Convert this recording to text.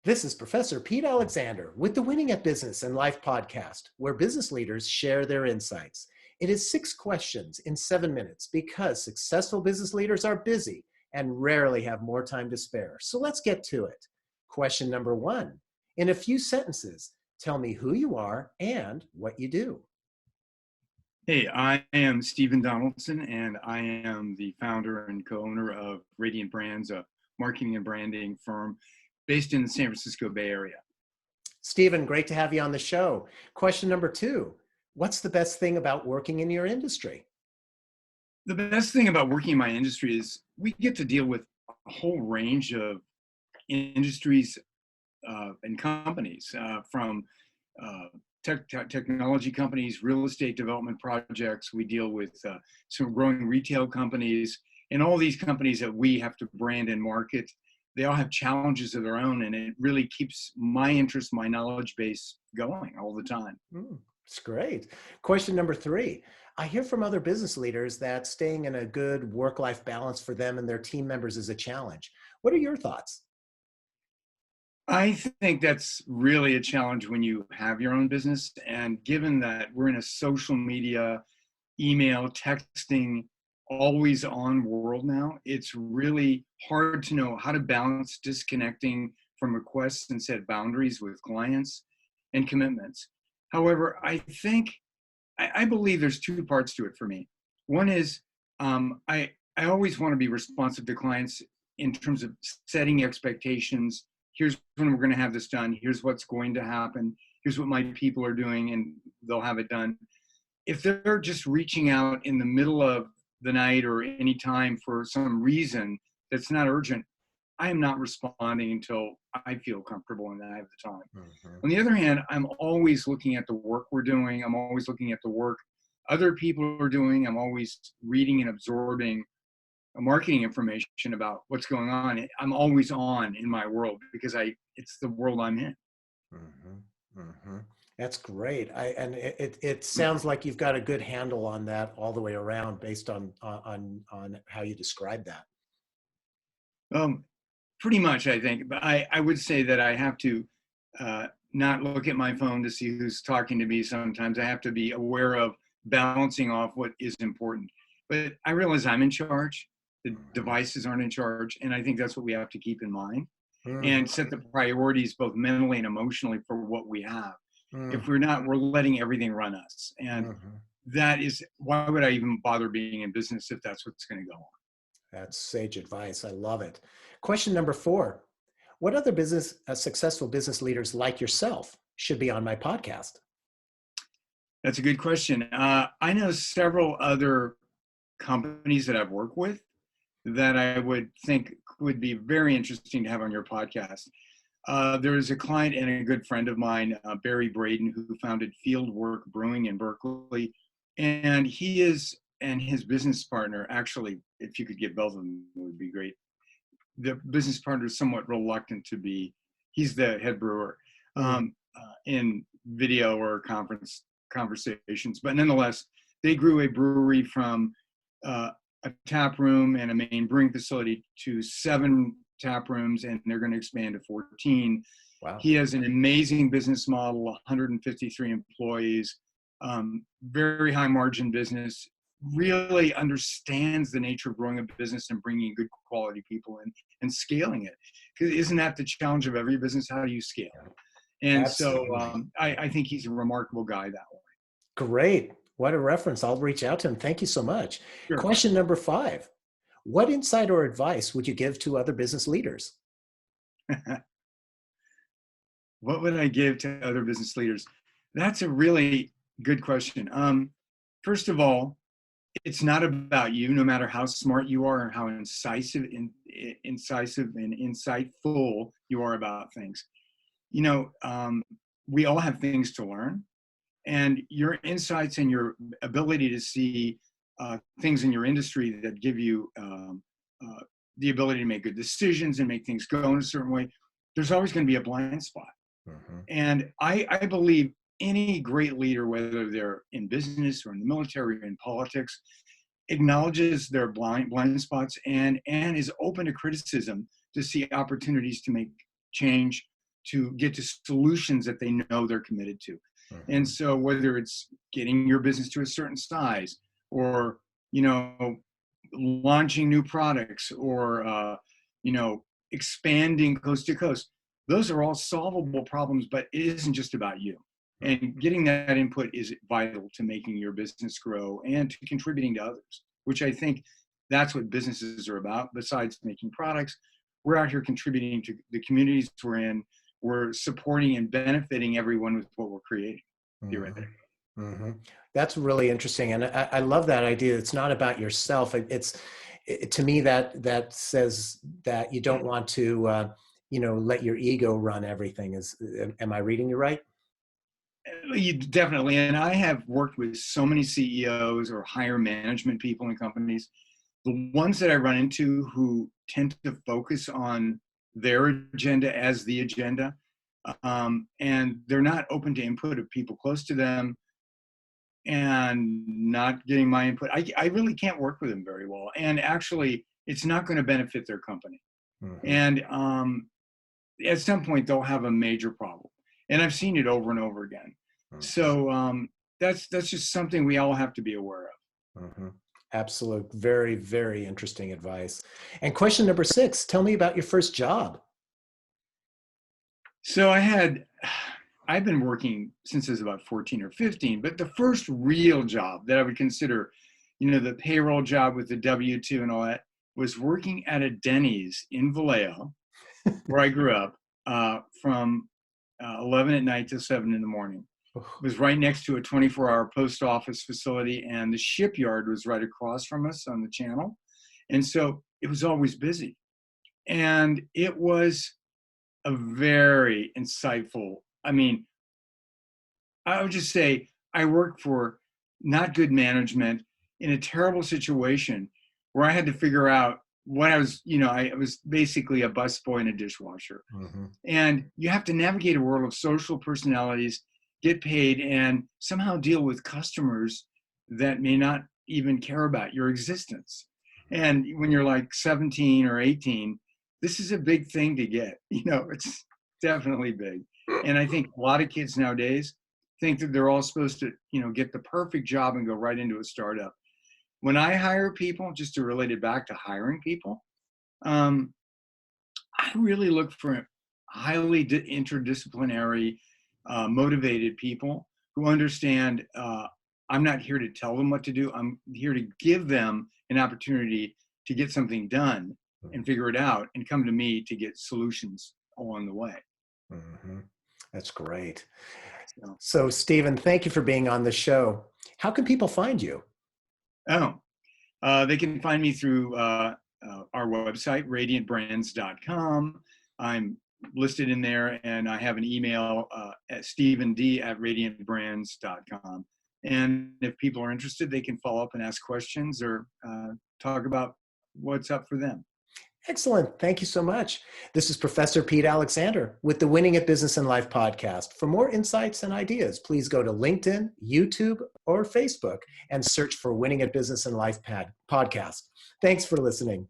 This is Professor Pete Alexander with the Winning at Business and Life podcast, where business leaders share their insights. It is 6 questions in 7 minutes because successful business leaders are busy and rarely have more time to spare. So let's get to it. Question number 1. In a few sentences, tell me who you are and what you do. Hey, I am Stephen Donaldson, and I am the founder and co-owner of Radiant Brands, a marketing and branding firm based in the San Francisco Bay Area. Stephen, great to have you on the show. Question number 2. What's the best thing about working in your industry? The best thing about working in my industry is we get to deal with a whole range of industries and companies, from technology companies, real estate development projects. We deal with some growing retail companies, and all these companies that we have to brand and market. They all have challenges of their own, and it really keeps my interest, my knowledge base going all the time. It's great. Question number 3. I hear from other business leaders that staying in a good work-life balance for them and their team members is a challenge. What are your thoughts? I think that's really a challenge when you have your own business. And given that we're in a social media, email, texting, always on world now, it's really hard to know how to balance disconnecting from requests and set boundaries with clients and commitments. However, I believe there's 2 parts to it for me. One is I always want to be responsive to clients in terms of setting expectations. Here's when we're going to have this done. Here's what's going to happen. Here's what my people are doing, and they'll have it done. If they're just reaching out in the middle of the night or any time for some reason that's not urgent, I am not responding until I feel comfortable and I have the time. On the other hand, I'm always looking at the work we're doing. I'm always looking at the work other people are doing. I'm always reading and absorbing marketing information about what's going on. I'm always on in my world because it's the world I'm in. That's great. It sounds like you've got a good handle on that all the way around based on how you describe that. Pretty much, I think. But I would say that I have to not look at my phone to see who's talking to me. Sometimes I have to be aware of balancing off what is important. But I realize I'm in charge. The devices aren't in charge. And I think that's what we have to keep in mind and set the priorities both mentally and emotionally for what we have. If we're not, we're letting everything run us. And that is, why would I even bother being in business if that's what's going to go on? That's sage advice. I love it. Question number 4. What other successful business leaders like yourself should be on my podcast? That's a good question. I know several other companies that I've worked with that I would think would be very interesting to have on your podcast. There's a client and a good friend of mine, Barry Braden, who founded Fieldwork Brewing in Berkeley. And and his business partner, actually, if you could get both of them, it would be great. The business partner is somewhat reluctant to be, he's the head brewer in video or conversations. But nonetheless, they grew a brewery from a tap room and a main brewing facility to 7 tap rooms, and they're going to expand to 14. Wow. He has an amazing business model, 153 employees, very high margin business, really understands the nature of growing a business and bringing good quality people in and scaling it. Because isn't that the challenge of every business? How do you scale? And Absolutely. So I think he's a remarkable guy that way. Great. What a reference. I'll reach out to him. Thank you so much. Sure. Question number 5. What insight or advice would you give to other business leaders? What would I give to other business leaders? That's a really good question. First of all, it's not about you, no matter how smart you are or how incisive and insightful you are about things. We all have things to learn, and your insights and your ability to see things in your industry that give you the ability to make good decisions and make things go in a certain way, there's always going to be a blind spot. And I believe any great leader, whether they're in business or in the military or in politics, acknowledges their blind spots and is open to criticism to see opportunities to make change to get to solutions that they know they're committed to. And so whether it's getting your business to a certain size, or, launching new products, or, expanding coast to coast, those are all solvable problems, but it isn't just about you. And getting that input is vital to making your business grow and to contributing to others, which I think that's what businesses are about. Besides making products, we're out here contributing to the communities we're in. We're supporting and benefiting everyone with what we're creating. Mm-hmm. Mm-hmm. That's really interesting. And I love that idea. It's not about yourself. To me, that says that you don't want to, let your ego run everything. Am I reading you right? You definitely. And I have worked with so many CEOs or higher management people in companies. The ones that I run into who tend to focus on their agenda as the agenda, and they're not open to input of people close to them, and not getting my input, I really can't work with them very well. And actually, it's not going to benefit their company. Mm-hmm. And at some point, they'll have a major problem. And I've seen it over and over again. Mm-hmm. So that's just something we all have to be aware of. Mm-hmm. Absolute. Very, very interesting advice. And question number 6, tell me about your first job. So I've been working since I was about 14 or 15, but the first real job that I would consider, the payroll job with the W-2 and all that, was working at a Denny's in Vallejo, where I grew up, from 11 at night till 7 in the morning. It was right next to a 24-hour post office facility, and the shipyard was right across from us on the channel. And so it was always busy. And it was a very insightful, I would just say I worked for not good management in a terrible situation where I had to figure out what I was basically a busboy and a dishwasher. Mm-hmm. And you have to navigate a world of social personalities, get paid, and somehow deal with customers that may not even care about your existence. And when you're like 17 or 18, this is a big thing to get. It's definitely big. And I think a lot of kids nowadays think that they're all supposed to, get the perfect job and go right into a startup. When I hire people, just to relate it back to hiring people, I really look for highly interdisciplinary, motivated people who understand I'm not here to tell them what to do. I'm here to give them an opportunity to get something done and figure it out and come to me to get solutions along the way. Mm-hmm. That's great. So, Stephen, thank you for being on the show. How can people find you? They can find me through our website, radiantbrands.com. I'm listed in there, and I have an email at stevend@radiantbrands.com. And if people are interested, they can follow up and ask questions or talk about what's up for them. Excellent. Thank you so much. This is Professor Pete Alexander with the Winning at Business and Life podcast. For more insights and ideas, please go to LinkedIn, YouTube, or Facebook and search for Winning at Business and Life podcast. Thanks for listening.